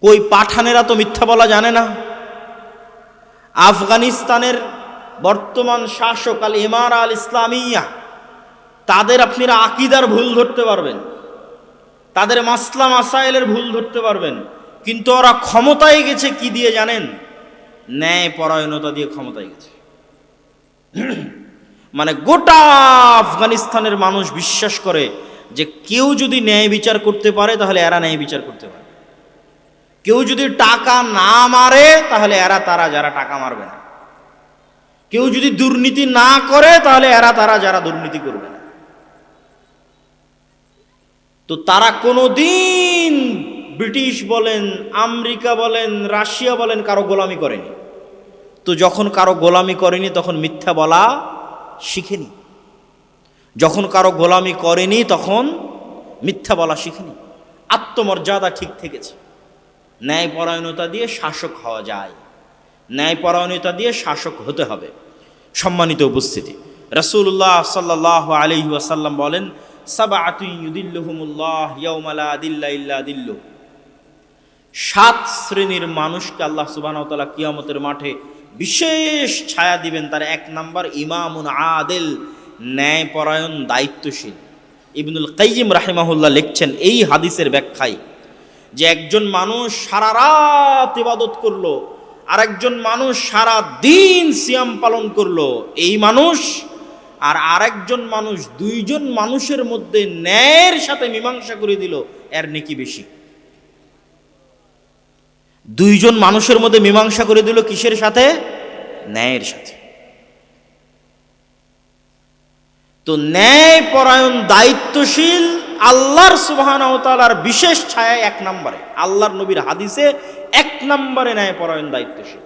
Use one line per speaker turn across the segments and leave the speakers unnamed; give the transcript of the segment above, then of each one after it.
কই পাঠানেরা তো মিথ্যা বলা জানে না। আফগানিস্তানের বর্তমান শাসক আল ইমারা আল ইসলামিয়া, তাদের আপনারা আকীদার ভুল ধরতে পারবেন, তাদের মাসলা মাসাইলের ভুল ধরতে পারবেন, কিন্তু ওরা ক্ষমতায় গেছে কি দিয়ে জানেন? ন্যায় পরায়ণতা দিয়ে ক্ষমতায় গেছে। মানে গোটা আফগানিস্তানের মানুষ বিশ্বাস করে যে কেউ যদি ন্যায় বিচার করতে পারে তাহলে এরা ন্যায় বিচার করতে পারে, কেউ যদি টাকা না মারে তাহলে এরা তারা যারা টাকা মারবে না, কেউ যদি দুর্নীতি না করে তাহলে এরা তারা যারা দুর্নীতি করবে না। তো তারা কোনোদিন ব্রিটিশ বলেন, আমেরিকা বলেন, রাশিয়া বলেন কারো গোলামি করেনি। তো যখন কারো গোলামি করেনি তখন মিথ্যা বলা শিখেনি, যখন কারো গোলামি করেনি তখন মিথ্যা বলা শিখেনি। আত্মমর্যাদা ঠিক থেকেছে। ন্যায়পরায়ণতা দিয়ে শাসক হওয়া যায়, ন্যায়পরায়ণতা দিয়ে শাসক হতে হবে। সম্মানিত উপস্থিতি, রাসূলুল্লাহ সাল্লাল্লাহু আলাইহি ওয়াসাল্লাম বলেন, সাবআতুন ইউদিল্লুহুমুল্লাহ ইয়াওমা লা দিল্লা ইল্লা দিল্লুহু। 7 শ্রেণীর মানুষকে আল্লাহ সুবহানাহু ওয়া তাআলা কিয়ামতের মাঠে বিশেষ ছায়া দিবেন। তার 1 নাম্বার ইমামুন আদিল, ন্যায়পরায়ণ দায়িত্বশীল। ইবনুল কাইয়িম রাহিমাহুল্লাহ লিখছেন এই হাদিসের ব্যাখ্যায় যে একজন মানুষ সারা রাত ইবাদত করলো, আর একজন মানুষ সারা দিন সিয়াম পালন করলো, এই মানুষ আর আরেকজন মানুষ, দুইজন মানুষের মধ্যে ন্যায়ের সাথে মীমাংসা করে দিল, এর নেকি বেশি। দুইজন মানুষের মধ্যে মীমাংসা করে দিল কিসের সাথে? ন্যায়ের সাথে। তো ন্যায় পরায়ণ দায়িত্বশীল আল্লাহর সুবহানাহু ওয়া তাআলার বিশেষ ছায়া 1 নম্বরে, আল্লাহর নবীর হাদিসে 1 নম্বরে ন্যায় পরায়ণ দায়িত্বশীল।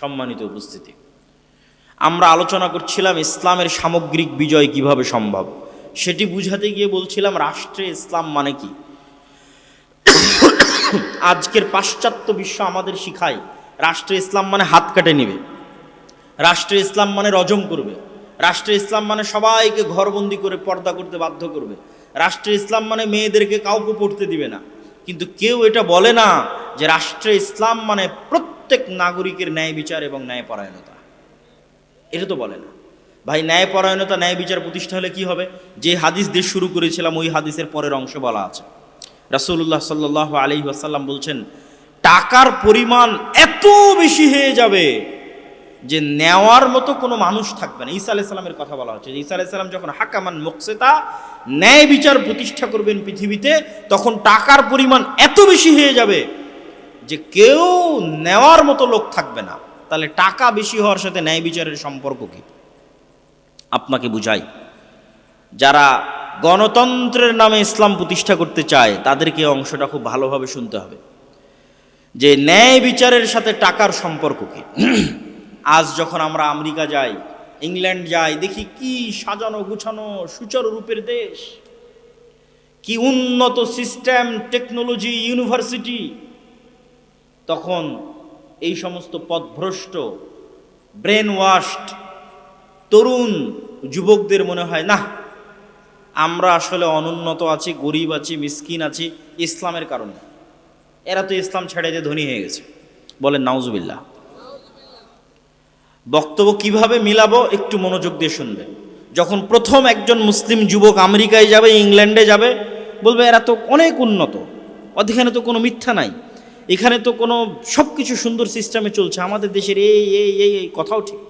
সম্মানিত উপস্থিতি, আমরা আলোচনা করছিলাম ইসলামের সামগ্রিক বিজয় কিভাবে সম্ভব, সেটি বুঝাতে গিয়ে বলছিলাম রাষ্ট্রে ইসলাম মানে কি। আজকের পাশ্চাত্য বিশ্ব আমাদের শিখায় রাষ্ট্রে ইসলাম মানে হাত কাটে নিবে, রাষ্ট্রে ইসলাম মানে রজম করবে, রাষ্ট্রে ইসলাম মানে সবাইকে ঘরবন্দি করে পর্দা করতে বাধ্য করবে, রাষ্ট্রে ইসলাম মানে মেয়েদেরকে কাউকে পড়তে দিবে না। কিন্তু কেউ এটা বলে না যে রাষ্ট্রে ইসলাম মানে প্রত্যেক নাগরিকের ন্যায় বিচার এবং ন্যায়পরায়ণতা। এটা তো বলে না। ভাই, ন্যায়পরায়ণতা ন্যায় বিচার প্রতিষ্ঠা হলে কি হবে? যে হাদিস দিয়ে শুরু করেছিলাম ওই হাদিসের পরের অংশ বলা আছে। রাসূলুল্লাহ সাল্লাল্লাহু আলাইহি ওয়াসাল্লাম বলছেন, টাকার পরিমাণ এত বেশি হয়ে যাবে যে নেওয়ার মতো কোনো মানুষ থাকবে না। ঈসা আলাইহিস সালামের কথা বলা হচ্ছে। ঈসা আলাইহিস সালাম যখন হাকামান মুকসিতা, ন্যায় বিচার প্রতিষ্ঠা করবেন পৃথিবীতে, তখন টাকার পরিমাণ এত বেশি হয়ে যাবে যে কেউ নেওয়ার মতো লোক থাকবে না। তাহলে টাকা বেশি হওয়ার সাথে ন্যায় বিচারের সম্পর্ক কি? আপনাকে বুঝাই, যারা গণতন্ত্রের নামে ইসলাম প্রতিষ্ঠা করতে চায় তাদেরকে অংশটা খুব ভালোভাবে শুনতে হবে যে ন্যায় বিচারের সাথে টাকার সম্পর্ক কি। আজ যখন আমরা আমেরিকা যাই, ইংল্যান্ড যাই, দেখি কি সাজানো গুছানো সুচারু রূপের দেশ, কি উন্নত সিস্টেম, টেকনোলজি, ইউনিভার্সিটি। তখন এই সমস্ত পথভ্রষ্ট, ব্রেন ওয়াশড তরুণ যুবকদের মনে হয়, না, আমরা আসলে অনুন্নত আছি, গরিব আছি, মিসকিন আছি ইসলামের কারণে। এরা তো ইসলাম ছেড়ে দিয়ে ধনী হয়ে গেছে। বলেন নাউজুবিল্লাহ। বক্তব্য কিভাবে মিলাবো একটু মনোযোগ দিয়ে শুনবেন। যখন প্রথম একজন মুসলিম যুবক আমেরিকায় যাবে, ইংল্যান্ডে যাবে, বলবে এরা তো অনেক উন্নত, এখানে তো কোনো মিথ্যা নাই, এখানে তো কোনো সব কিছু সুন্দর সিস্টেমে চলছে, আমাদের দেশের এই এই এই এই কথাও ঠিক।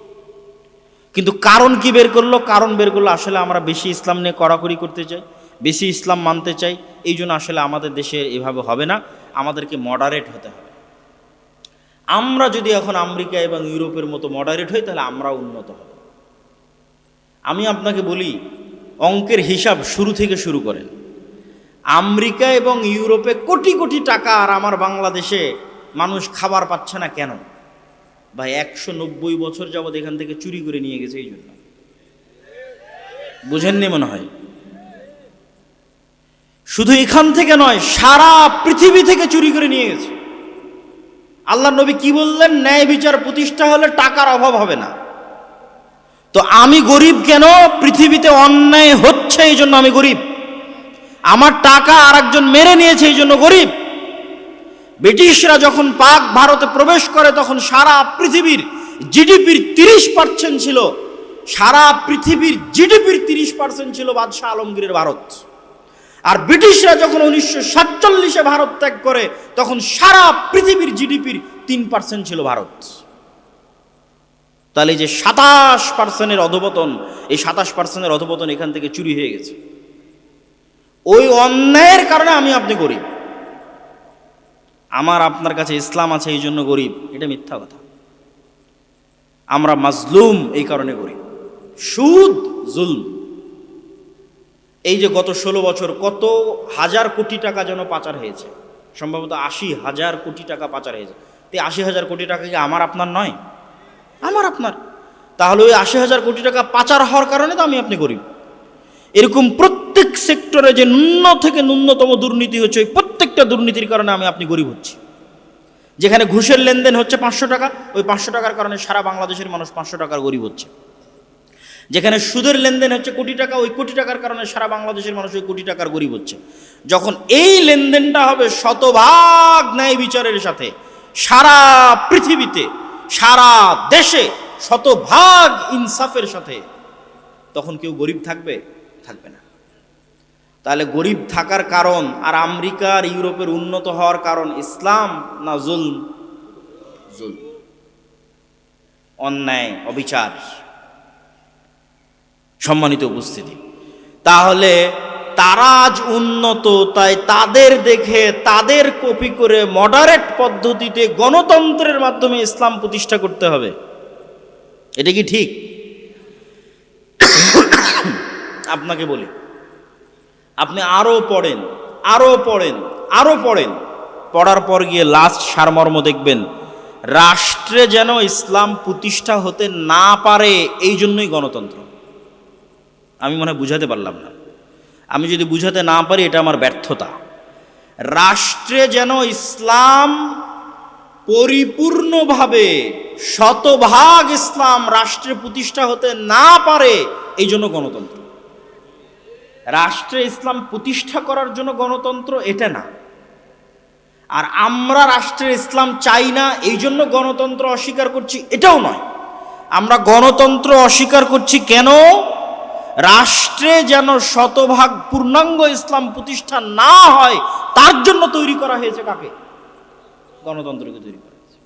কিন্তু কারণ কি বের করলো? কারণ বের করলো আসলে আমরা বেশি ইসলাম নিয়ে কড়াকড়ি করতে চাই, বেশি ইসলাম মানতে চাই, এই জন্য আসলে আমাদের দেশে এভাবে হবে না, আমাদেরকে মডারেট হতে হবে। আমরা যদি এখন আমেরিকা এবং ইউরোপের মতো মডারেট হই তাহলে আমরাও উন্নত হব। আমি আপনাকে বলি, অঙ্কের হিসাব শুরু থেকে শুরু করেন। আমেরিকা এবং ইউরোপে কোটি কোটি টাকা, আর আমার বাংলাদেশে মানুষ খাবার পাচ্ছে না কেন? ভাই, 190 বছর যাবৎ এখান থেকে চুরি করে নিয়ে গেছে। এই জন্য বুঝেননি মনে হয়। শুধু এখান থেকে নয়, সারা পৃথিবী থেকে চুরি করে নিয়ে গেছে। আল্লাহ নবী কি বললেন? ন্যায় বিচার প্রতিষ্ঠা হলে টাকার অভাব হবে না। তো আমি গরিব কেন? পৃথিবীতে অন্যায় হচ্ছে এই জন্য আমি গরিব। আমার টাকা আর একজন মেরে নিয়েছে এই জন্য গরিব। ব্রিটিশরা যখন পাক ভারতে প্রবেশ করে তখন সারা পৃথিবীর জিডিপির 30% ছিল, সারা পৃথিবীর জিডিপির 30% ছিল বাদশাহ আলমগীরের ভারত। আর ব্রিটিশরা যখন 1947-এ ভারত ত্যাগ করে তখন সারা পৃথিবীর জিডিপির 3% ছিল ভারত। তাহলে যে 27%-এর অধঃপতন, এই 27%-এর অধঃপতন এখান থেকে চুরি হয়ে গেছে। ওই অন্যায়ের কারণে আমি আপনি গরিব। আমার আপনার কাছে ইসলাম আছে এই জন্য গরিব, এটা মিথ্যা কথা। আমরা মাজলুম এই কারণে গরিব। সুদ, জুলম। এই যে গত 16 বছর কত হাজার কোটি টাকা যেন পাচার হয়েছে, সম্ভবত 80,000 কোটি টাকা পাচার হয়েছে। তো 80,000 কোটি টাকা কি আমার আপনার নয়? আমার আপনার। তাহলে ওই 80,000 কোটি টাকা পাচার হওয়ার কারণে তো আমি আপনি গরিব। এরকম প্রত্যেক সেক্টরে যে ন্যূন থেকে ন্যূনতম দুর্নীতি হচ্ছে, ওই প্রত্যেকটা দুর্নীতির কারণে আমি আপনি গরিব হচ্ছি। যেখানে ঘুষের লেনদেন হচ্ছে 500 টাকা, ওই 500 টাকার কারণে সারা বাংলাদেশের মানুষ 500 টাকার গরিব হচ্ছে। যেখানে সুদের লেনদেন হচ্ছে কোটি টাকা, ওই কোটি টাকার কারণে সারা বাংলাদেশের মানুষ ওই কোটি টাকার গরিব হচ্ছে। যখন এই লেনদেনটা হবে শতভাগ ন্যায় বিচারের সাথে, সারা পৃথিবীতে সারা দেশে শতভাগ ইনসাফের সাথে, তখন কেউ গরিব থাকবে? থাকবে না। তাহলে গরিব থাকার কারণ আর আমেরিকা আর ইউরোপের উন্নত হওয়ার কারণ ইসলাম না জুলম? জুলম, অন্যায়, অবিচার। সম্মানিত উপস্থিতি, তাহলে তারা আজ উন্নত, তাই তাদের দেখে তাদের কপি করে মডারেট পদ্ধতিতে গণতন্ত্রের মাধ্যমে ইসলাম প্রতিষ্ঠা করতে হবে। এটা কি ঠিক? আপনাকে বলি, আপনি আরো পড়েন, আরো পড়েন, আরো পড়েন, পড়ার পর গিয়ে লাস্ট সারমর্ম দেখবেন, রাষ্ট্রে যেন ইসলাম প্রতিষ্ঠা হতে না পারে এই জন্যই গণতন্ত্র। আমি মনে হয় বুঝাতে পারলাম না। আমি যদি বুঝাতে না পারি এটা আমার ব্যর্থতা। রাষ্ট্রে যেন ইসলাম পরিপূর্ণভাবে শতভাগ ইসলাম রাষ্ট্রে প্রতিষ্ঠা হতে না পারে এই জন্য গণতন্ত্র। রাষ্ট্রে ইসলাম প্রতিষ্ঠা করার জন্য গণতন্ত্র এটা না। আর আমরা রাষ্ট্রে ইসলাম চাই না এই জন্য গণতন্ত্র অস্বীকার করছি এটাও নয়। আমরা গণতন্ত্র অস্বীকার করছি কেন? রাষ্ট্রে যেন শতভাগ পূর্ণাঙ্গ ইসলাম প্রতিষ্ঠা না হয় তার জন্য তৈরি করা হয়েছে কাকে? গণতন্ত্রকে তৈরি করা হয়েছে,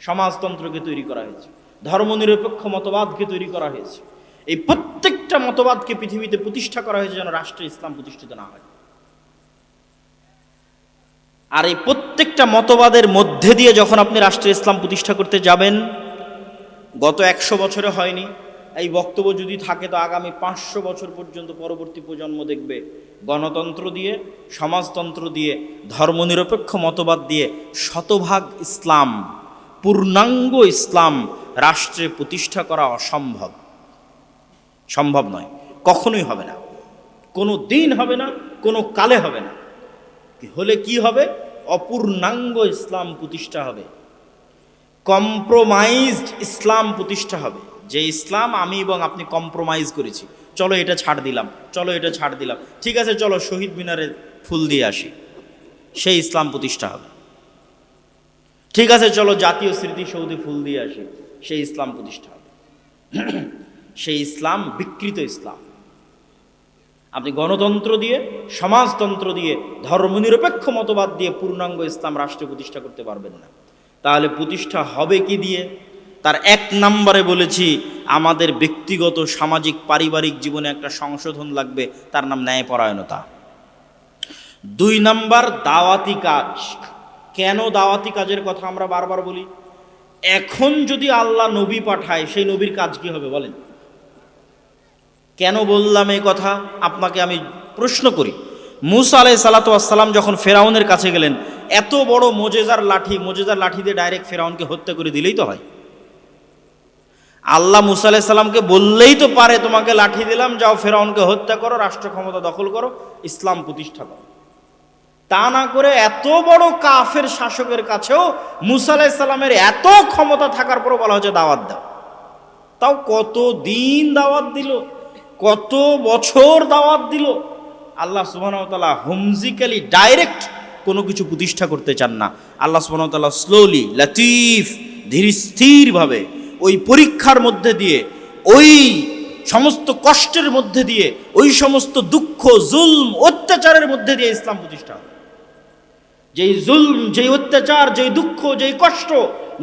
সমাজতন্ত্রকে তৈরি করা হয়েছে, ধর্মনিরপেক্ষ মতবাদকে তৈরি করা হয়েছে। এই প্রত্যেকটা মতবাদকে পৃথিবীতে প্রতিষ্ঠা করা হয়েছে যেন রাষ্ট্রে ইসলাম প্রতিষ্ঠিত না হয়। আর এই প্রত্যেকটা মতবাদের মধ্যে দিয়ে যখন আপনি রাষ্ট্রে ইসলাম প্রতিষ্ঠা করতে যাবেন, গত 100 বছরে হয়নি, এই বক্তব্য যদি থাকে তো আগামী 500 বছর পর্যন্ত পরবর্তী প্রজন্ম দেখবে গণতন্ত্র দিয়ে, সমাজতন্ত্র দিয়ে, ধর্মনিরপেক্ষ মতবাদ দিয়ে শতভাগ ইসলাম, পূর্ণাঙ্গ ইসলাম রাষ্ট্রে প্রতিষ্ঠা করা অসম্ভব, সম্ভব নয়, কখনোই হবে না, কোনো দিন হবে না, কোনো কালে হবে না। হলে কি হবে? অপূর্ণাঙ্গ ইসলাম প্রতিষ্ঠা হবে, কম্প্রোমাইজড ইসলাম প্রতিষ্ঠা হবে। যে ইসলাম আমি এবং আপনি কম্প্রোমাইজ করেছি, চলো এটা ছাড় দিলাম, চলো এটা ছাড় দিলাম, ঠিক আছে চলো শহীদ মিনারে ফুল দিয়ে আসি, সেই ইসলাম প্রতিষ্ঠা হবে। ঠিক আছে চলো জাতীয় স্মৃতিসৌধে ফুল দিয়ে আসি, সেই ইসলাম প্রতিষ্ঠা হবে। সেই ইসলাম বিকৃত ইসলাম। আপনি গণতন্ত্র দিয়ে, সমাজতন্ত্র দিয়ে, ধর্মনিরপেক্ষ মতবাদ দিয়ে পূর্ণাঙ্গ ইসলাম রাষ্ট্রে প্রতিষ্ঠা করতে পারবেন না। তাহলে প্রতিষ্ঠা হবে কি দিয়ে? তার 1 নম্বরে বলেছি, আমাদের ব্যক্তিগত, সামাজিক, পারিবারিক জীবনে একটা সংশোধন লাগবে, তার নাম ন্যায়পরায়ণতা। 2 নম্বর দাওয়াতি কাজ। কেন দাওয়াতি কাজের কথা আমরা বারবার বলি? এখন যদি আল্লাহ নবী পাঠায়, সেই নবীর কাজ কি হবে বলেন? কেন বললাম এই কথা আপনাকে আমি প্রশ্ন করি। মুসা আলাইহিস সালাতু ওয়াস সালাম যখন ফেরাউনের কাছে গেলেন, এত বড় মোজেজার লাঠি দিয়ে ডাইরেক্ট ফেরাউনকে হত্যা করে দিলেই তো হয়। আল্লাহ মুসা আলাইহিস সালামকে বললেই তো পারে, তোমাকে লাঠি দিলাম, যাও ফেরাউনকে হত্যা করো, রাষ্ট্র ক্ষমতা দখল করো, ইসলাম প্রতিষ্ঠা করো। তা না করে এত বড় কাফের শাসকের কাছেও মুসা আলাইহিস সালামের এত ক্ষমতা থাকার পরও বলা হচ্ছে দাওয়াত দাও। তাও কত দিন দাওয়াত দিল, কত বছর দাওয়াত দিল। আল্লাহ সুবহানাহু ওয়া তাআলা হুমজিক্যালি ডাইরেক্ট কোনো কিছু প্রতিষ্ঠা করতে চান না। আল্লাহ সুবহানাহু ওয়া তাআলা স্লোলি, লাতিফ, ধীর স্থিরভাবে ওই পরীক্ষার মধ্যে দিয়ে, ওই সমস্ত কষ্টের মধ্যে দিয়ে, ওই সমস্ত দুঃখ, জুলম, অত্যাচারের মধ্যে দিয়ে ইসলাম প্রতিষ্ঠা হবে। যেই জুলম, যেই অত্যাচার, যেই দুঃখ, যেই কষ্ট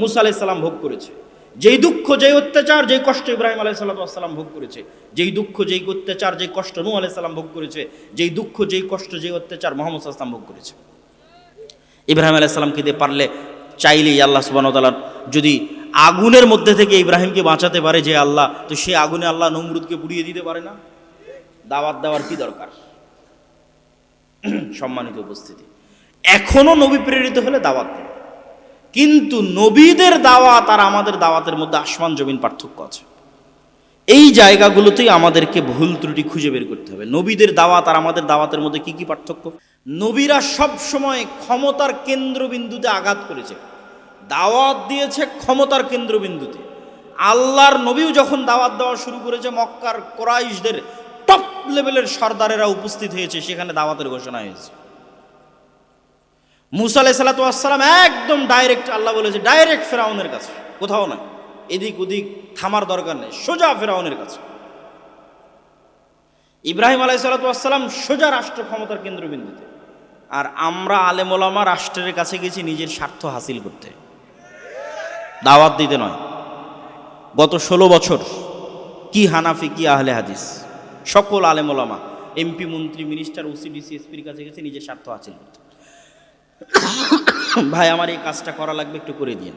মুসা আলাইহিস সালাম ভোগ করেছে, যেই দুঃখ, যেই অত্যাচার, যেই কষ্ট ইব্রাহিম আলাইহিস সালাম ভোগ করেছে, যেই দুঃখ, যেই অত্যাচার, যেই কষ্ট নূহ আলাইহিস সালাম ভোগ করেছে, যেই দুঃখ, যেই কষ্ট, যেই অত্যাচার মুহাম্মদ সাল্লাল্লাহু আলাইহি ওয়াসাল্লাম ভোগ করেছে। ইব্রাহিম আলাইহিস সালামকে দিয়ে পারলে, চাইলেই আল্লাহ সুবহানাহু ওয়া তাআলা যদি আগুনের মধ্যে থেকে ইব্রাহিমকে বাঁচাতে পারে যে আল্লাহ, তো সে আগুনে আল্লাহ নমরুদকে পুড়িয়ে দিতে পারে না? দাওয়াত দেওয়ার কি দরকার? সম্মানিত উপস্থিতি, এখনো নবী প্রেরিত হলে দাওয়াত দেবে, কিন্তু নবীদের দাওয়াত আর আমাদের দাওয়াতের মধ্যে আসমান জমিন পার্থক্য আছে। এই জায়গাগুলোতেই আমাদেরকে ভুল ত্রুটি খুঁজে বের করতে হবে। নবীদের দাওয়াত আর আমাদের দাওয়াতের মধ্যে কি কি পার্থক্য? নবীরা সব সময় ক্ষমতার কেন্দ্রবিন্দুতে আঘাত করেছে, দাওয়াত দিয়েছে ক্ষমতার কেন্দ্রবিন্দুতে। আল্লাহর নবীও যখন দাওয়াত দেওয়া শুরু করেছে, মক্কার কোরাইশদের টপ লেভেলের সর্দারেরা উপস্থিত হয়েছে, সেখানে দাওয়াতের ঘোষণা হয়েছে। মুসা আলাইহিস সালাতু ওয়াস সালাম একদম ডাইরেক্ট, আল্লাহ বলেছে ডাইরেক্ট ফেরাউনের কাছে, কোথাও না এদিক ওদিক থামার দরকার নেই, সোজা ফেরাউনের কাছে। ইব্রাহিম আলাইহিস সালাতু ওয়াস সালাম সোজা রাষ্ট্র ক্ষমতার কেন্দ্রবিন্দুতে। আর আমরা আলেম ওলামা রাষ্ট্রের কাছে গেছি নিজের স্বার্থ হাসিল করতে, দাওয়াত দিতে নয়। গত 16 বছর কি হানাফি, কি আহলে হাদিস, সকল আলেম ওলামা, এমপি, মন্ত্রী, মিনিস্টার, ওসিডিসি, এসপির কাছে গেছে নিজের স্বার্থ হাসিল করতে। ভাই আমার এই কাজটা করা লাগবে, একটু করে দিন।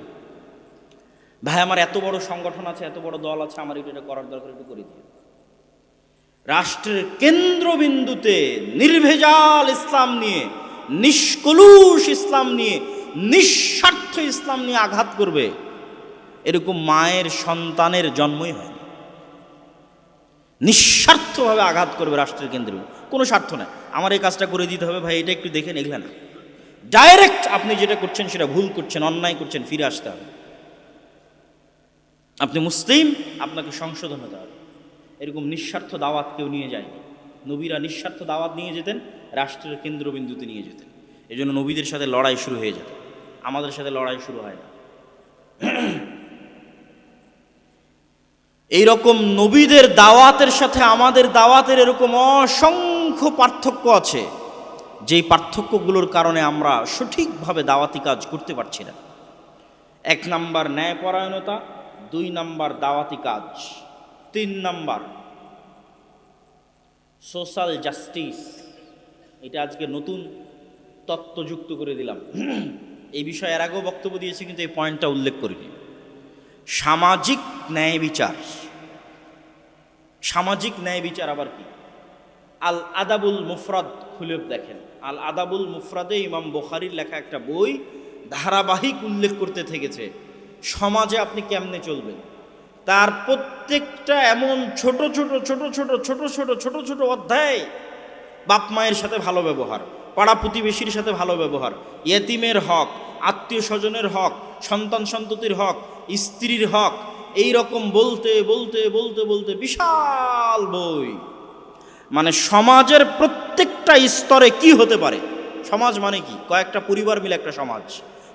ভাই আমার এত বড় সংগঠন আছে, এত বড় দল আছে, আমার এটা করার দরকার, একটু করে দিন। রাষ্ট্রের কেন্দ্রবিন্দুতে নির্ভেজাল ইসলাম নিয়ে, নিষ্কলুষ ইসলাম নিয়ে, নিঃস্বার্থ ইসলাম নিয়ে আঘাত করবে, এরকম মায়ের সন্তানের জন্মই হয়নি। নিঃস্বার্থভাবে আঘাত করবে রাষ্ট্রের কেন্দ্রে, কোনো স্বার্থ নাই, আমার এই কাজটা করে দিতে হবে ভাই, এটা একটু দেখেন, এগুলো না। ডাইরেক্ট আপনি যেটা করছেন সেটা ভুল করছেন, অন্যায় করছেন, ফিরে আসতে হবে। আপনি মুসলিম, আপনাকে সংশোধন হতে হবে। এরকম নিঃস্বার্থ দাওয়াত কেউ নিয়ে যায়নি। নবীরা নিঃস্বার্থ দাওয়াত নিয়ে যেতেন, রাষ্ট্রের কেন্দ্রবিন্দুতে নিয়ে যেতেন। এই জন্য নবীদের সাথে লড়াই শুরু হয়ে যেত, আমাদের সাথে লড়াই শুরু হয় না। এইরকম নবীদের দাওয়াতের সাথে আমাদের দাওয়াতের এরকম অসংখ্য পার্থক্য আছে, যেই পার্থক্যগুলোর কারণে আমরা সঠিকভাবে দাওয়াতি কাজ করতে পারছি না। 1 নাম্বার ন্যায়পরায়ণতা, 2 নাম্বার দাওয়াতি কাজ, 3 নাম্বার সোশ্যাল জাস্টিস। এটা আজকে নতুন তত্ত্ব যুক্ত করে দিলাম। এই বিষয়ে এর আগেও বক্তব্য দিয়েছি, কিন্তু এই পয়েন্টটা উল্লেখ করিনি। সামাজিক ন্যায় বিচার। সামাজিক ন্যায় বিচার আবার কি? আল আদাবুল মুফরাদ খুলে দেখেন, আল আদাবুল মুফরাদে ইমাম বুখারীর লেখা একটা বই ধারাবাহিক উল্লেখ করতে থেকেছে সমাজে আপনি কেমনে চলবেন। তার প্রত্যেকটা এমন ছোট ছোট ছোট ছোট ছোট ছোট ছোট ছোট অধ্যায়। বাপ মায়ের সাথে ভালো ব্যবহার, পাড়া প্রতিবেশীর সাথে ভালো ব্যবহার, ইয়েতিমের হক, আত্মীয় স্বজনের হক, সন্তান সন্ততির হক, স্ত্রীর হক, এই রকম বলতে বলতে বলতে বলতে বিশাল বই। মানে সমাজের প্রত্যেকটা স্তরে কি হতে পারে, সমাজ মানে কি, কয়েকটা পরিবার মিলে একটা সমাজ,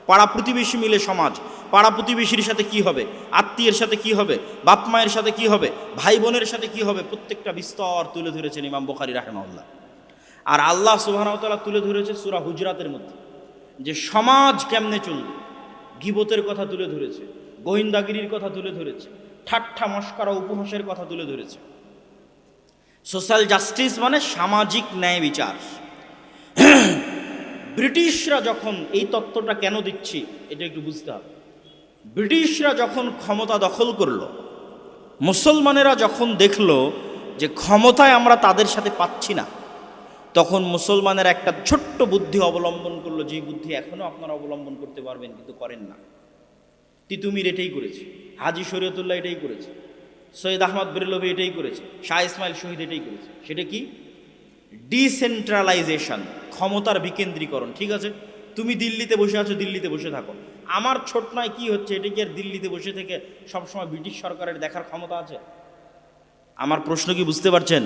পাড়া প্রতিবেশী মিলে সমাজ, পাড়া প্রতিবেশীর সাথে কি হবে, আত্মীয়ের সাথে কি হবে, বাপ মায়ের সাথে কি হবে, ভাই বোনের সাথে কি হবে, প্রত্যেকটা বিস্তর তুলে ধরেছেন ইমাম বুখারী রাহিমাহুল্লাহ। আর আল্লাহ সুবহানাহু ওয়া তাআলা তুলে ধরেছে সূরা হুজরাতের মধ্যে, যে সমাজ কেমনে চলবে। গীবতের কথা তুলে ধরেছে, গোয়েন্দাগিরির কথা তুলে ধরেছে, ঠাট্টা মশকরা উপহাসের কথা তুলে ধরেছে। সোশ্যাল জাস্টিস মানে সামাজিক ন্যায় বিচার। ব্রিটিশরা যখন, এই তত্ত্বটা কেন দিচ্ছি এটা একটু বুঝতে হবে। ব্রিটিশরা যখন ক্ষমতা দখল করলো, মুসলমানেরা যখন দেখলো যে ক্ষমতায় আমরা তাদের সাথে পাচ্ছি না, তখন মুসলমানের একটা ছোট্ট বুদ্ধি অবলম্বন করলো, যে বুদ্ধি এখনও আপনারা অবলম্বন করতে পারবেন কিন্তু করেন না। তিতুমির এটাই করেছে, হাজী শরীয়তুল্লাহ এটাই করেছে, সৈয়দ আহমদ বেরলভী এটাই করেছে, শাহ ইসমাইল শহীদ এটাই করেছে। সেটা কি? ডিসেন্ট্রালাইজেশন, ক্ষমতার বিকেন্দ্রীকরণ। ঠিক আছে, তুমি দিল্লিতে বসে আছো, দিল্লিতে বসে থাকো, আমার ছোটনায় কি হচ্ছে এটা কি আর দিল্লিতে বসে থেকে সবসময় ব্রিটিশ সরকারের দেখার ক্ষমতা আছে? আমার প্রশ্ন কি বুঝতে পারছেন?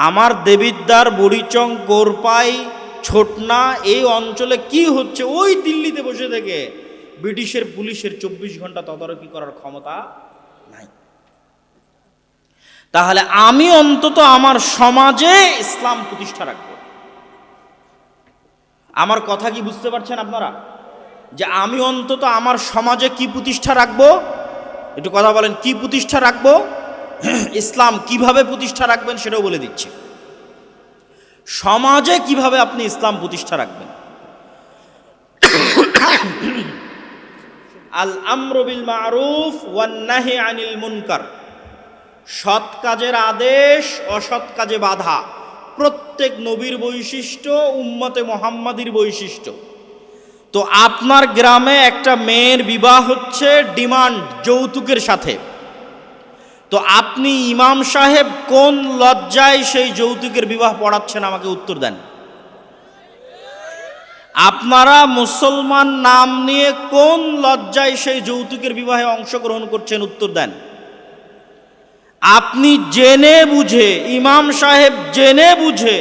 আমার দেবিদ্বার, বড়িচং, কোরপাই, ছোটনা এই অঞ্চলে কি হচ্ছে ওই দিল্লিতে বসে থেকে ব্রিটিশের পুলিশের 24 ঘন্টা তদারকি করার ক্ষমতা নাই। তাহলে আমি অন্তত আমার সমাজে ইসলাম প্রতিষ্ঠা রাখব। আমার কথা কি বুঝতে পারছেন আপনারা? যে আমি অন্তত আমার সমাজে কি প্রতিষ্ঠা রাখবো? একটু কথা বলেন, কি প্রতিষ্ঠা রাখবো? ইসলাম কিভাবে প্রতিষ্ঠা রাখবেন সেটাও বলে দিচ্ছি। সমাজে কিভাবে আপনি ইসলাম প্রতিষ্ঠা রাখবেন। আল আমরু বিল মারুফ ওয়ান নাহি আনিল মুনকার, সৎ কাজের আদেশ, অসৎ কাজে বাধা, প্রত্যেক নবীর বৈশিষ্ট্য, উম্মতে মুহাম্মাদির বৈশিষ্ট্য। তো আপনার গ্রামে একটা মেয়ের বিবাহ হচ্ছে ডিমান্ড, যৌতুকের সাথে, তো আপনি ইমাম সাহেব কোন লজ্জায় সেই যৌতুকের বিবাহ পড়াচ্ছেন? আমাকে উত্তর দেন। আপনারা মুসলমান নাম নিয়ে কোন লজ্জায় সেই যৌতুকের বিবাহে অংশগ্রহণ করছেন? উত্তর দেন। আপনি জেনে বুঝে, ইমাম সাহেব জেনে বুঝে,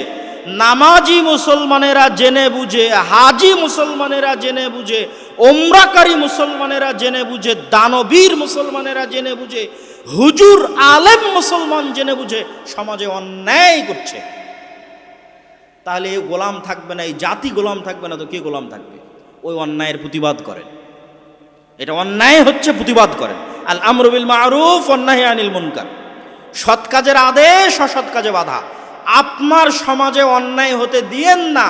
নামাজি মুসলমানেরা জেনে বুঝে, হাজি মুসলমানেরা জেনে বুঝে, ওমরাকারী মুসলমানেরা জেনে বুঝে, দানবীর মুসলমানেরা জেনে বুঝে, হুজুর আলেম মুসলমান জেনে বুঝে সমাজে অন্যায় করছে। তাহলে এই গোলাম থাকবে না, এই জাতি গোলাম থাকবে না, তো কে গোলাম থাকবে? ওই অন্যায়ের প্রতিবাদ করেন। এটা অন্যায় হচ্ছে, প্রতিবাদ করেন। আল আমরু বিল মারুফ ওয়ান নাহি আনিল মুনকার, সৎ কাজের আদেশ, অসৎ কাজে বাধা। আপনার সমাজে অন্যায় হতে দিয়েন না।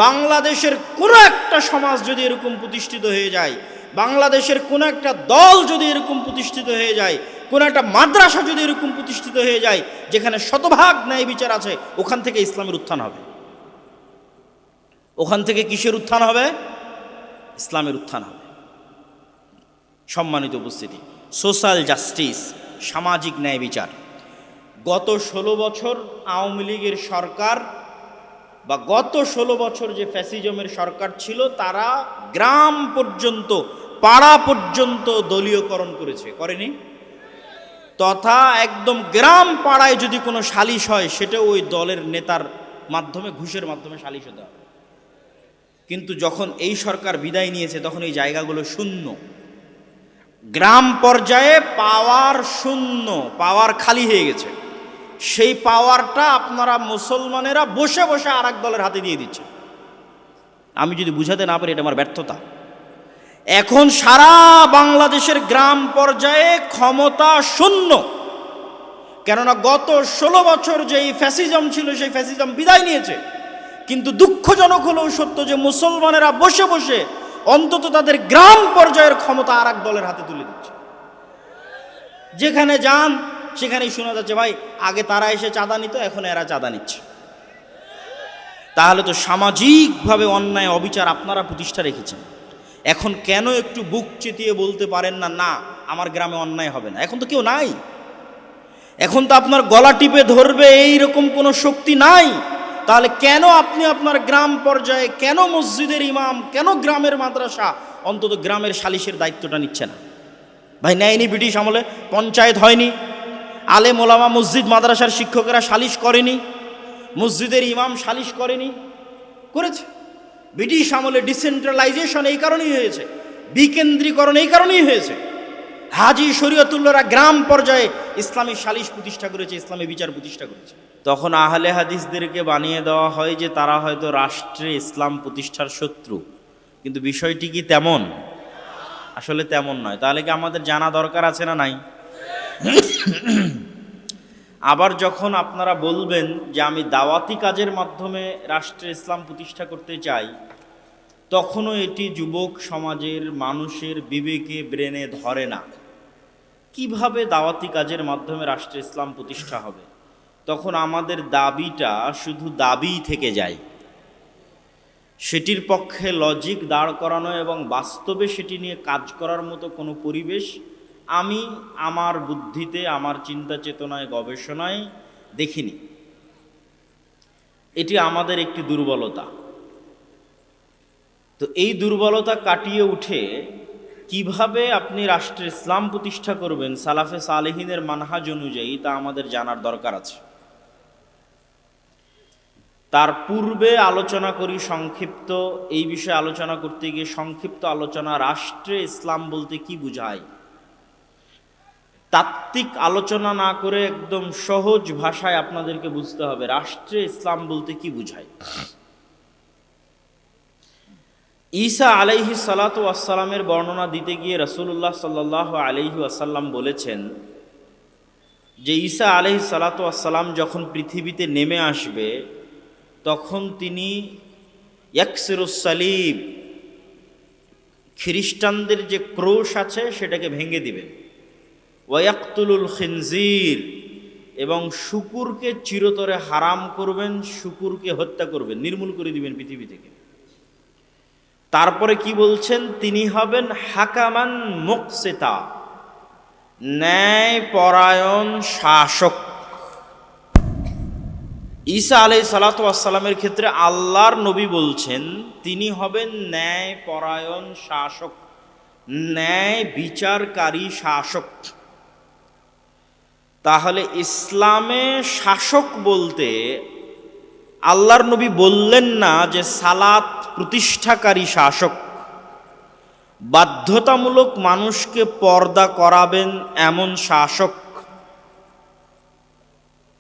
বাংলাদেশের কোনো একটা সমাজ যদি এরকম প্রতিষ্ঠিত হয়ে যায়, বাংলাদেশের কোনো একটা দল যদি এরকম প্রতিষ্ঠিত হয়ে যায়, কোনো একটা মাদ্রাসা যদি এরকম প্রতিষ্ঠিত হয়ে যায় যেখানে শতভাগ ন্যায় বিচার আছে, ওখান থেকে ইসলামের উত্থান হবে। ওখান থেকে কিসের উত্থান হবে? ইসলামের উত্থান হবে। সম্মানিত উপস্থিতি, সোশ্যাল জাস্টিস, সামাজিক ন্যায় বিচার। গত 16 বছর আওয়ামী লীগের সরকার বা গত 16 বছর যে ফ্যাসিজমের সরকার ছিল, তারা গ্রাম পর্যন্ত, পাড়া পর্যন্ত দলীয়করণ করেছে, করেনি? তথা একদম গ্রাম পাড়ায় যদি কোনো সালিশ হয়, সেটা ওই দলের নেতার মাধ্যমে, ঘুষের মাধ্যমে সালিশ হতে হবে। কিন্তু যখন এই সরকার বিদায় নিয়েছে, তখন এই জায়গাগুলো শূন্য। গ্রাম পর্যায়ে পাওয়ার শূন্য, পাওয়ার খালি হয়ে গেছে। সেই পাওয়ারটা আপনারা মুসলমানেরা বসে বসে আর এক দলের হাতে দিয়ে দিচ্ছে। আমি যদি বুঝাতে না পারি, এটা আমার ব্যর্থতা। এখন সারা বাংলাদেশের গ্রাম পর্যায়ে ক্ষমতা শূন্য। কেননা গত 16 বছর যেই ফ্যাসিজম ছিল, সেই ফ্যাসিজম বিদায় নিয়েছে। কিন্তু দুঃখজনক হলেও সত্য যে মুসলমানেরা বসে বসে অন্তত তাদের গ্রাম পর্যায়ের ক্ষমতা আর এক দলের হাতে তুলে দিচ্ছে। যেখানে যান সেখানেই শোনা যাচ্ছে, ভাই আগে তারা এসে চাঁদা নিত, এখন এরা চাঁদা নিচ্ছে। তাহলে তো সামাজিকভাবে অন্যায়, অবিচার আপনারা প্রতিষ্ঠা রেখেছেন। এখন কেন একটু বুক চেতিয়ে বলতে পারেন না, না আমার গ্রামে অন্যায় হবে না? এখন তো কেউ নাই। এখন তো আপনার গলা টিপে ধরবে এইরকম কোনো শক্তি নাই। তাহলে কেন আপনি আপনার গ্রাম পর্যায়ে, কেন মসজিদের ইমাম, কেন গ্রামের মাদ্রাসা, অন্তত গ্রামের সালিশের দায়িত্বটা নিচ্ছে না? ভাই নেয়নি ব্রিটিশ আমলে? পঞ্চায়েত হয়নি? আলেম ওলামা, মসজিদ মাদ্রাসার শিক্ষকেরা সালিশ করেনি? মসজিদের ইমাম সালিশ করেনি? করেছে। ব্রিটিশ আমলে ডিসেন্ট্রালাইজেশন এই কারণেই হয়েছে, বিকেন্দ্রীকরণ এই কারণেই হয়েছে। হাজি শরীয়তুল্লাহরা গ্রাম পর্যায়ে ইসলামী সালিশ প্রতিষ্ঠা করেছে, ইসলামী বিচার প্রতিষ্ঠা করেছে। তখন আহলে হাদিসদেরকে বানিয়ে দেওয়া হয় যে তারা হয়তো রাষ্ট্রে ইসলাম প্রতিষ্ঠার শত্রু। কিন্তু বিষয়টি কি তেমন? আসলে তেমন নয়। তাহলে কি আমাদের জানা দরকার আছে না নাই? আবার যখন আপনারা বলবেন যে আমি দাওয়াতি কাজের মাধ্যমে রাষ্ট্রে ইসলাম প্রতিষ্ঠা করতে চাই, তখনও এটি যুবক সমাজের মানুষের বিবেকে, ব্রেনে ধরে না। কিভাবে দাওয়াতি কাজের মাধ্যমে রাষ্ট্রে ইসলাম প্রতিষ্ঠা হবে? তখন আমাদের দাবিটা শুধু দাবিই থেকে যায়। সেটির পক্ষে লজিক দাঁড় করানো এবং বাস্তবে সেটি নিয়ে কাজ করার মতো কোনো পরিবেশ আমি আমার বুদ্ধিতে, আমার চিন্তা চেতনায়, গবেষণায় দেখিনি। এটি আমাদের একটি দুর্বলতা। তো এই দুর্বলতা কাটিয়ে উঠে কিভাবে আপনি রাষ্ট্রে ইসলাম প্রতিষ্ঠা করবেন সালাফে সালেহিনের মানহাজ অনুযায়ী, তা আমাদের জানার দরকার আছে। তার পূর্বে আলোচনা করি সংক্ষিপ্ত, এই বিষয়ে আলোচনা করতে গিয়ে সংক্ষিপ্ত আলোচনা, রাষ্ট্রে ইসলাম বলতে কি বুঝায়। তাত্ত্বিক আলোচনা না করে একদম সহজ ভাষায় আপনাদেরকে বুঝতে হবে রাষ্ট্রে ইসলাম বলতে কি বুঝায়। ঈসা আলাইহি সালাতু ওয়াসসালামের বর্ণনা দিতে গিয়ে রাসূলুল্লাহ সাল্লাল্লাহু আলাইহি ওয়াসাল্লাম বলেছেন যে ঈসা আলাইহি সালাতু ওয়াসসালাম যখন পৃথিবীতে নেমে আসবে তখন তিনি ইয়াকসিরুস সালিব, খ্রিস্টানদের যে ক্রোশ আছে সেটাকে ভেঙে দিবেন, ওয়ায়াকতুলুল খিনজির, এবং শূকরকে চিরতরে হারাম করবেন, শূকরকে হত্যা করবেন, নির্মূল করে দিবেন পৃথিবী থেকে। তারপরে কি বলছেন, তিনি হবেন হাকামান মুকসিতা, ন্যায় পরায়ণ শাসক। ঈসা আলাইহিস সালাতু ওয়াসসালামের ক্ষেত্রে আল্লাহর নবী বলছেন তিনি হবেন ন্যায় পরায়ণ শাসক, ন্যায় বিচারকারী শাসক। তাহলে ইসলামে শাসক বলতে আল্লাহর নবী বললেন না যে সালাত প্রতিষ্ঠাকারী শাসক, বাধ্যতামূলক মানুষকে পর্দা করাবেন এমন শাসক,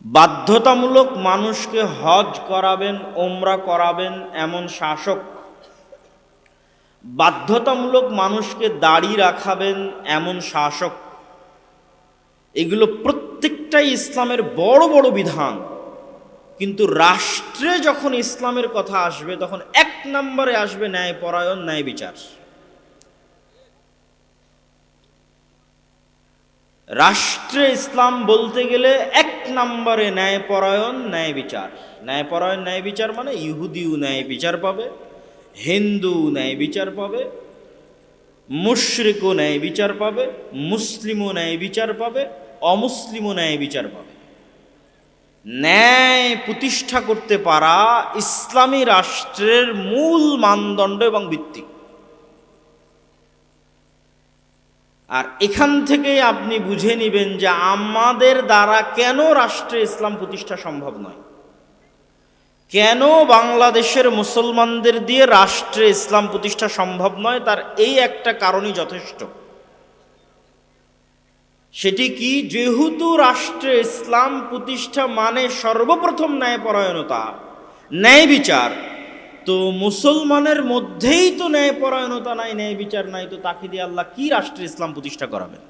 বাধ্যতামূলক মানুষকে হজ করাবেন, ওমরা করাবেন এমন শাসক, বাধ্যতামূলক মানুষকে দাড়ি রাখাবেন এমন শাসক। এগুলো প্রত্যেকটাই ইসলামের বড় বড় বিধান, কিন্তু রাষ্ট্রে যখন ইসলামের কথা আসবে তখন এক নম্বরে আসবে ন্যায়পরায়ণ, ন্যায় বিচার। রাষ্ট্রে ইসলাম বলতে গেলে এক নম্বরে ন্যায়পরায়ণ, ন্যায় বিচার। ন্যায়পরায়ণ, ন্যায় বিচার মানে ইহুদিও ন্যায় বিচার পাবে, হিন্দু ন্যায় বিচার পাবে, মুশরিকও ন্যায় বিচার পাবে, মুসলিমও ন্যায় বিচার পাবে, অমুসলিমও ন্যায় বিচার পাবে। ন্যায় প্রতিষ্ঠা করতে পারা ইসলামী রাষ্ট্রের মূল মানদণ্ড এবং ভিত্তি। আর এখান থেকে আপনি বুঝে নেবেন যে আমাদের দ্বারা কেন রাষ্ট্রে ইসলাম প্রতিষ্ঠা সম্ভব নয়, কেন বাংলাদেশের মুসলমানদের দিয়ে রাষ্ট্রে ইসলাম প্রতিষ্ঠা সম্ভব নয়। তার এই একটা কারণই যথেষ্ট। সেটি কি, যেহেতু রাষ্ট্রে ইসলাম প্রতিষ্ঠা মানে সর্বপ্রথম ন্যায়পরায়ণতা, ন্যায় বিচার, তো মুসলমানের মধ্যেই তো ন্যায়পরায়ণতা নাই, ন্যায় বিচার নাই, তো তাকে দিয়ে আল্লাহ কি রাষ্ট্রে ইসলাম প্রতিষ্ঠা করাবেন?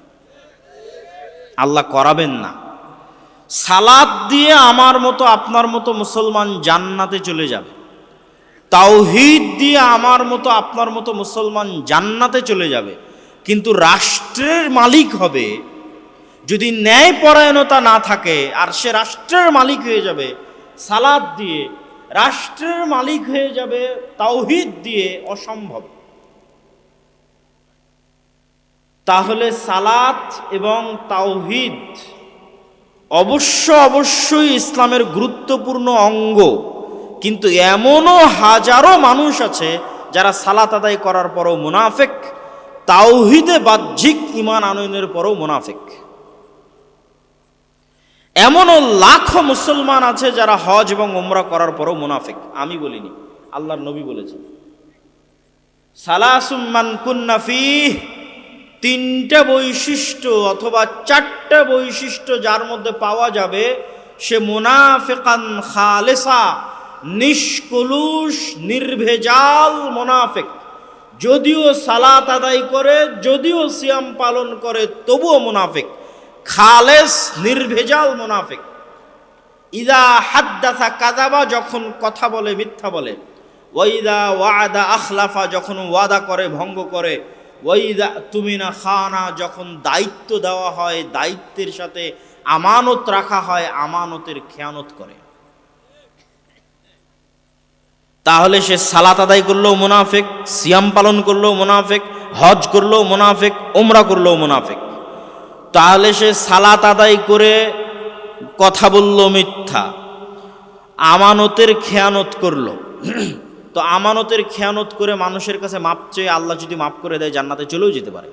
আল্লাহ করাবেন না। সালাত দিয়ে আমার মতো আপনার মতো মুসলমান জান্নাতে চলে যাবে, তাওহীদ দিয়ে আমার মতো আপনার মতো মুসলমান জান্নাতে চলে যাবে, কিন্তু রাষ্ট্রের মালিক হবে যদি ন্যায়পরায়ণতা না থাকে। আর সে রাষ্ট্রের মালিক হয়ে যাবে সালাত দিয়ে, রাষ্ট্রের মালিক হয়ে যাবে তাওহীদ দিয়ে, অসম্ভব। তাহলে সালাত এবং তাওহীদ অবশ্যই ইসলামের গুরুত্বপূর্ণ অঙ্গ, কিন্তু এমনও হাজারো মানুষ আছে যারা সালাত আদায় করার পরও মুনাফিক, তাওহীদে বাহ্যিক ঈমান আনয়নের পরও মুনাফিক। এমনও লাখো মুসলমান আছে যারা হজ এবং ওমরা করার পরও মুনাফিক। আমি বলিনি, আল্লাহর নবী বলেছেন সালাসুম মান কুন্না ফীহ, তিনটা বৈশিষ্ট্য অথবা চারটা বৈশিষ্ট্য যার মধ্যে পাওয়া যাবে সে মুনাফিকান খালেসা, নিষ্কলুষ নির্ভেজাল মুনাফিক। যদিও সালাত আদায় করে, যদিও সিয়াম পালন করে, তবুও মুনাফিক, খালেস নির্ভেজাল মুনাফিক। ইদা হাদ্দাসা কাযাবা, যখন কথা বলে মিথ্যা বলে, ওয়াইদা ওয়াদা আখলাফা, যখন ওয়াদা করে ভঙ্গ করে, ওয়াইদা তুমিনা খানা, যখন দায়িত্ব দেওয়া হয় দায়িত্বের সাথে আমানত রাখা হয় আমানতের খেয়ানত করে। তাহলে সে সালাত আদায় করলেও মুনাফিক, সিয়াম পালন করলেও মুনাফিক, হজ করলেও মুনাফিক, ওমরা করলেও মুনাফিক। তাহলে সে সালাত আদায় করে কথা বলল মিথ্যা, আমানতের খেয়ানত করলো, তো আমানতের খেয়ানত করে মানুষের কাছে মাপ চেয়ে আল্লাহ যদি মাফ করে দেয় জান্নাতে চলেও যেতে পারে।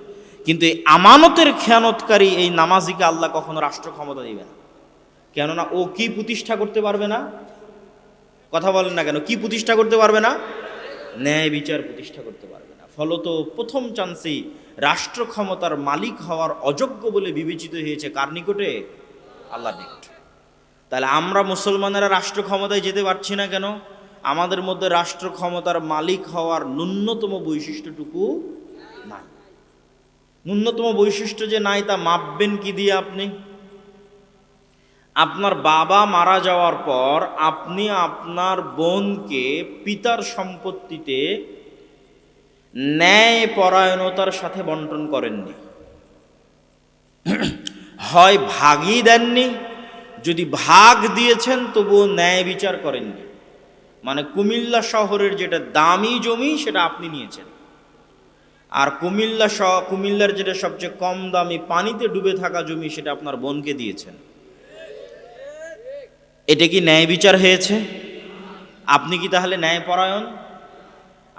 কিন্তু এই আমানতের খেয়ানতকারী এই নামাজিকে আল্লাহ কখনো রাষ্ট্র ক্ষমতা দিবে না, কেননা ও কি প্রতিষ্ঠা করতে পারবে না? কথা বলেন না কেন? কি প্রতিষ্ঠা করতে পারবে না? ন্যায় বিচার প্রতিষ্ঠা করতে পারবে না। ফলত প্রথম চান্সেই রাষ্ট্র ক্ষমতার মালিক হওয়ার অযোগ্য বলে বিবেচিত হয়েছে কার নিকটে? আল্লাহর নিকটে। তাহলে আমরা মুসলমানেরা রাষ্ট্র ক্ষমতায় যেতে পারছি না কেন? আমাদের মধ্যে রাষ্ট্র ক্ষমতার মালিক হওয়ার ন্যূনতম বৈশিষ্ট্যটুকু নাই। ন্যূনতম বৈশিষ্ট্য যে নাই তা মাপবেন কি দিয়ে আপনি? আপনার বাবা মারা যাওয়ার পর আপনি আপনার বোনকে পিতার সম্পত্তিতে ন্যায় পরায়ণতার সাথে বন্টন করেননি, হয় ভাগই দেননি, যদি ভাগ দিয়েছেন তবুও ন্যায় বিচার করেননি। মানে কুমিল্লা শহরের যেটা দামি জমি সেটা আপনি নিয়েছেন, আর কুমিল্লার যেটা সবচেয়ে কম দামি পানিতে ডুবে থাকা জমি সেটা আপনার বোনকে দিয়েছেন। এটা কি ন্যায় বিচার হয়েছে? আপনি কি তাহলে ন্যায়পরায়ণ?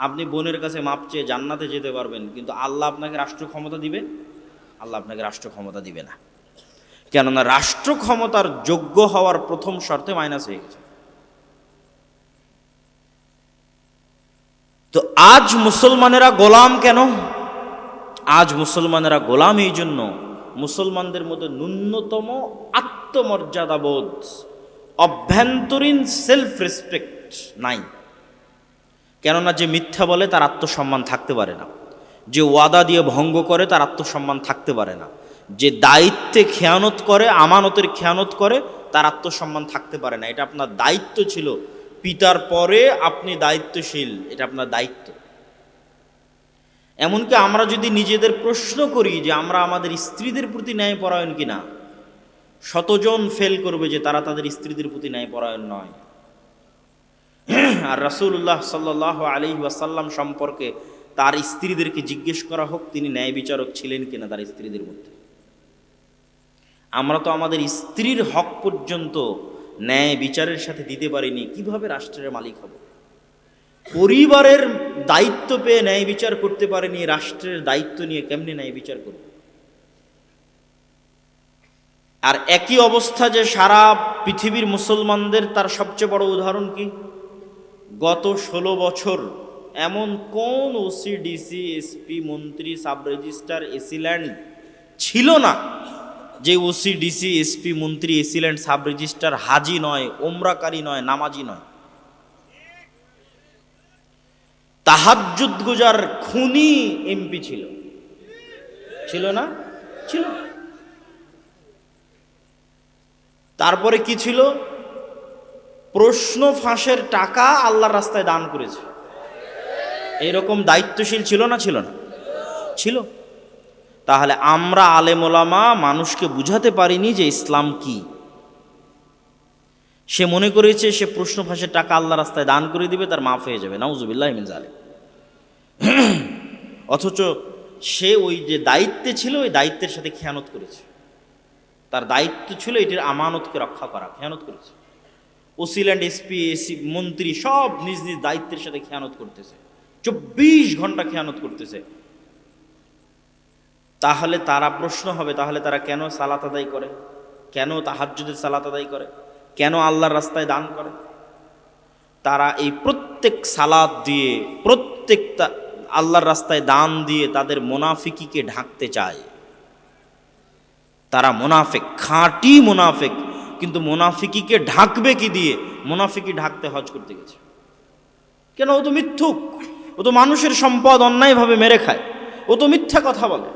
আপনি বোনের কাছে মাপ চেয়ে জান্নাতে যেতে পারবেন, কিন্তু আল্লাহ আপনাকে রাষ্ট্র ক্ষমতা দিবে? আল্লাহ আপনাকে রাষ্ট্র ক্ষমতা দিবে না। কেননা রাষ্ট্র ক্ষমতার যোগ্য হওয়ার প্রথম শর্তে মাইনাস হয়ে গেছে। তো আজ মুসলমানেরা গোলাম কেন? আজ মুসলমানেরা গোলাম এই জন্য, মুসলমানদের মধ্যে ন্যূনতম আত্মমর্যাদাবোধ, অভ্যন্তরীণ সেলফ রেসপেক্ট নাই। কেননা যে মিথ্যা বলে তার আত্মসম্মান থাকতে পারে না, যে ওয়াদা দিয়ে ভঙ্গ করে তার আত্মসম্মান থাকতে পারে না, যে দায়িত্বে খেয়ানত করে, আমানতের খেয়ানত করে, তার আত্মসম্মান থাকতে পারে না। এটা আপনার দায়িত্ব ছিল, পিতার পরে আপনি দায়িত্বশীল, এটা আপনার দায়িত্ব। এমনকি আমরা যদি নিজেদের প্রশ্ন করি যে আমরা আমাদের স্ত্রীদের প্রতি ন্যায়পরায়ণ কিনা, শতজন ফেল করবে যে তারা তাদের স্ত্রীদের প্রতি ন্যায়পরায়ণ নয়। আর রাসূলুল্লাহ সাল্লাল্লাহু আলাইহি ওয়াসাল্লাম সম্পর্কে তার স্ত্রীদেরকে জিজ্ঞেস করা হোক তিনি ন্যায় বিচারক ছিলেন কিনা তার স্ত্রীদের মধ্যে। আমরা তো আমাদের স্ত্রীর হক পর্যন্ত ন্যায় বিচারের সাথে দিতে পারিনি, কিভাবে রাষ্ট্রের মালিক হব? পরিবারের দায়িত্ব পেয়ে ন্যায় বিচার করতে পারেনি, রাষ্ট্রের দায়িত্ব নিয়ে কেমনে ন্যায় বিচার করব? আর একই অবস্থা যে সারা পৃথিবীর মুসলমানদের, তার সবচেয়ে বড় উদাহরণ কি? গত 16 বছর এমন কোন ওসি, ডিসি, এসপি, মন্ত্রী, সাব রেজিস্ট্রার, এসিল্যান্ড ছিল না যে ওসি, ডিসি, এসপি, মন্ত্রী, এসিল্যান্ড, সাব রেজিস্ট্রার হাজি নয়, ওমরাকারী নয়, নামাজি নয়। তাহাজ্জুদ গুজার খুনি এমপি ছিল? ছিল না? ছিল। তারপরে কি ছিল? প্রশ্ন ফাঁসের টাকা আল্লাহর রাস্তায় দান করেছে। এরকম দায়িত্বশীল ছিল না? ছিল না? ছিল। তাহলে আমরা আলেম ওলামা মানুষকে বুঝাতে পারিনি যে ইসলাম কি। সে মনে করেছে সে প্রশ্ন ফাঁসের টাকা আল্লাহর রাস্তায় দান করে দিবে, তার মাফ হয়ে যাবে। নাউজুবিল্লাহি মিন যালিক। অথচ সে ওই যে দায়িত্বে ছিল, ওই দায়িত্বের সাথে খেয়ানত করেছে। তার দায়িত্ব ছিল এটির আমানতকে রক্ষা করা, খেয়ানত করেছে। ওসিল্যান্ড, এসপি, এসি, মন্ত্রী সব নিজ নিজ দায়িত্বের সাথে খেয়ানত করতেছে, 24 ঘন্টা খেয়ানত করতেছে। তাহলে তারা প্রশ্ন হবে, তাহলে তারা কেন সালাত আদায় করে, কেন তাহাজ্জুদের সালাত আদায় করে, কেন আল্লাহর রাস্তায় দান করে? তারা এই প্রত্যেক সালাত দিয়ে, প্রত্যেকটা আল্লাহর রাস্তায় দান দিয়ে তাদের মুনাফিকিকে ঢাকতে চায়। তারা মুনাফিক, খাঁটি মুনাফিক। কিন্তু মুনাফিকিকে ঢাকবে কি দিয়ে? মুনাফিকি ঢাকতে হজ করতে গেছে। কেন? ও তো মিথ্যুক, ও তো মানুষের সম্পদ অন্যায়ভাবে মেরে খায়, ও তো মিথ্যা কথা বলে,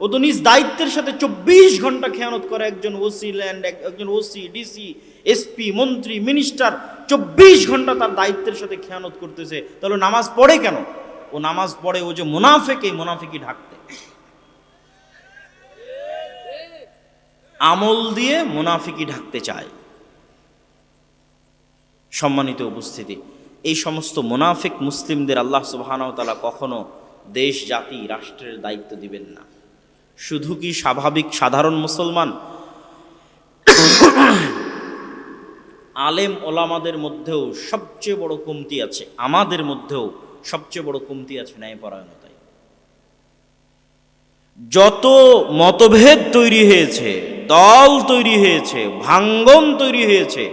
ও তো নিজ দায়িত্বের সাথে 24 ঘন্টা খেয়ানত করে। একজন ওসি ল্যান্ড, একজন ওসি, ডিসি, এসপি, মন্ত্রী, মিনিস্টার 24 ঘন্টা তার দায়িত্বের সাথে খেয়ানত করতেছে। তাহলে নামাজ পড়ে কেন? ও নামাজ পড়ে ও যে মুনাফিক, এই মুনাফিকি ঢাকতে। আমল দিয়ে মুনাফিকি ঢাকতে চায়। সম্মানিত উপস্থিতি, এই সমস্ত মুনাফিক মুসলিমদের আল্লাহ সুবহানাহু ওয়া তাআলা কখনো দেশ, জাতি, রাষ্ট্রের দায়িত্ব দিবেন না। শুধু কি স্বাভাবিক সাধারণ মুসলমান, আলেম ওলামাদের মধ্যেও সবচেয়ে বড় কমতি আছে, আমাদের মধ্যেও সবচেয়ে বড় কমতি আছে ন্যায়পরায়ণতায়। যত মতভেদ তৈরি হয়েছে, দল তৈরি হয়েছে, ভাঙ্গন তৈরি হয়েছে,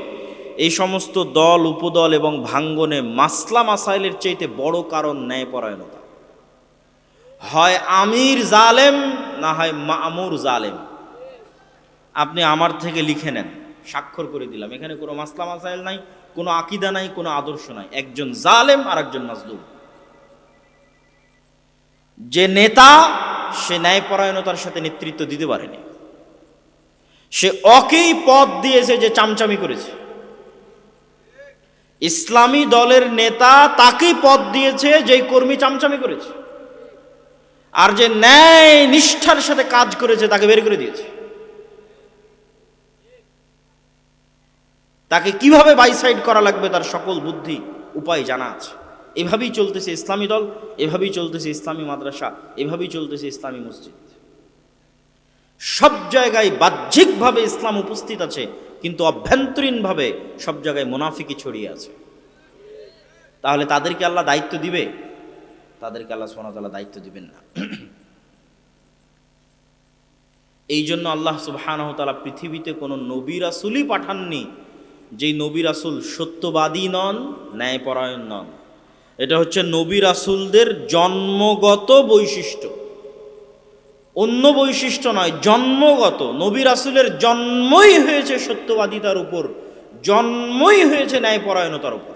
এই সমস্ত দল উপদল এবং ভাঙ্গনে মাসলা মাসাইলের চাইতে বড় কারণ ন্যায়পরায়ণতা। হয় আমির জালেম, না হয় মামুর জালেম। আপনি আমার থেকে লিখে নেন, স্বাক্ষর করে দিলাম, এখানে কোনো মাসলা মাসাইল নাই, কোনো আকীদা নাই, কোনো আদর্শ নাই, একজন জালেম আর একজন মাজলুম। যে নেতা সে ন্যায়পরায়ণতার সাথে নেতৃত্ব দিতে পারেনি, সে অকেই পদ দিয়েছে যে চামচামি করেছে। ইসলামী দলের নেতা তাকেই পদ দিয়েছে যেই কর্মী চামচামি করেছে, আর যে ন্যায় নিষ্ঠার সাথে কাজ করেছে তাকে বের করে দিয়েছে। তাকে কিভাবে বাইসাইড করা লাগবে তার সকল বুদ্ধি উপায় জানা আছে। এভাবেই চলতেছে ইসলামী দল, এভাবেই চলতেছে ইসলামী মাদ্রাসা, এভাবেই চলতেছে ইসলামী মসজিদ। সব জায়গায় বাহ্যিকভাবে ইসলাম উপস্থিত আছে, কিন্তু অভ্যন্তরীণভাবে সব জায়গায় মুনাফিকি ছড়িয়ে আছে। তাহলে তাদেরকে আল্লাহ দায়িত্ব দিবে? তাদেরকে আল্লাহ সুবহানাহু ওয়া তাআলা দায়িত্ব দিবেন না। এই জন্য আল্লাহ সুবহানাহু ওয়া তাআলা পৃথিবীতে কোনো নবী রাসূলই পাঠাননি যেই নবী রাসূল সত্যবাদী নন, ন্যায়পরায়ণ নন। এটা হচ্ছে নবী রাসূলদের জন্মগত বৈশিষ্ট্য, অন্য বৈশিষ্ট্য নয়, জন্মগত। নবী রাসূলের জন্মই হয়েছে সত্যবাদিতার উপর, জন্মই হয়েছে ন্যায়পরায়ণতার উপর।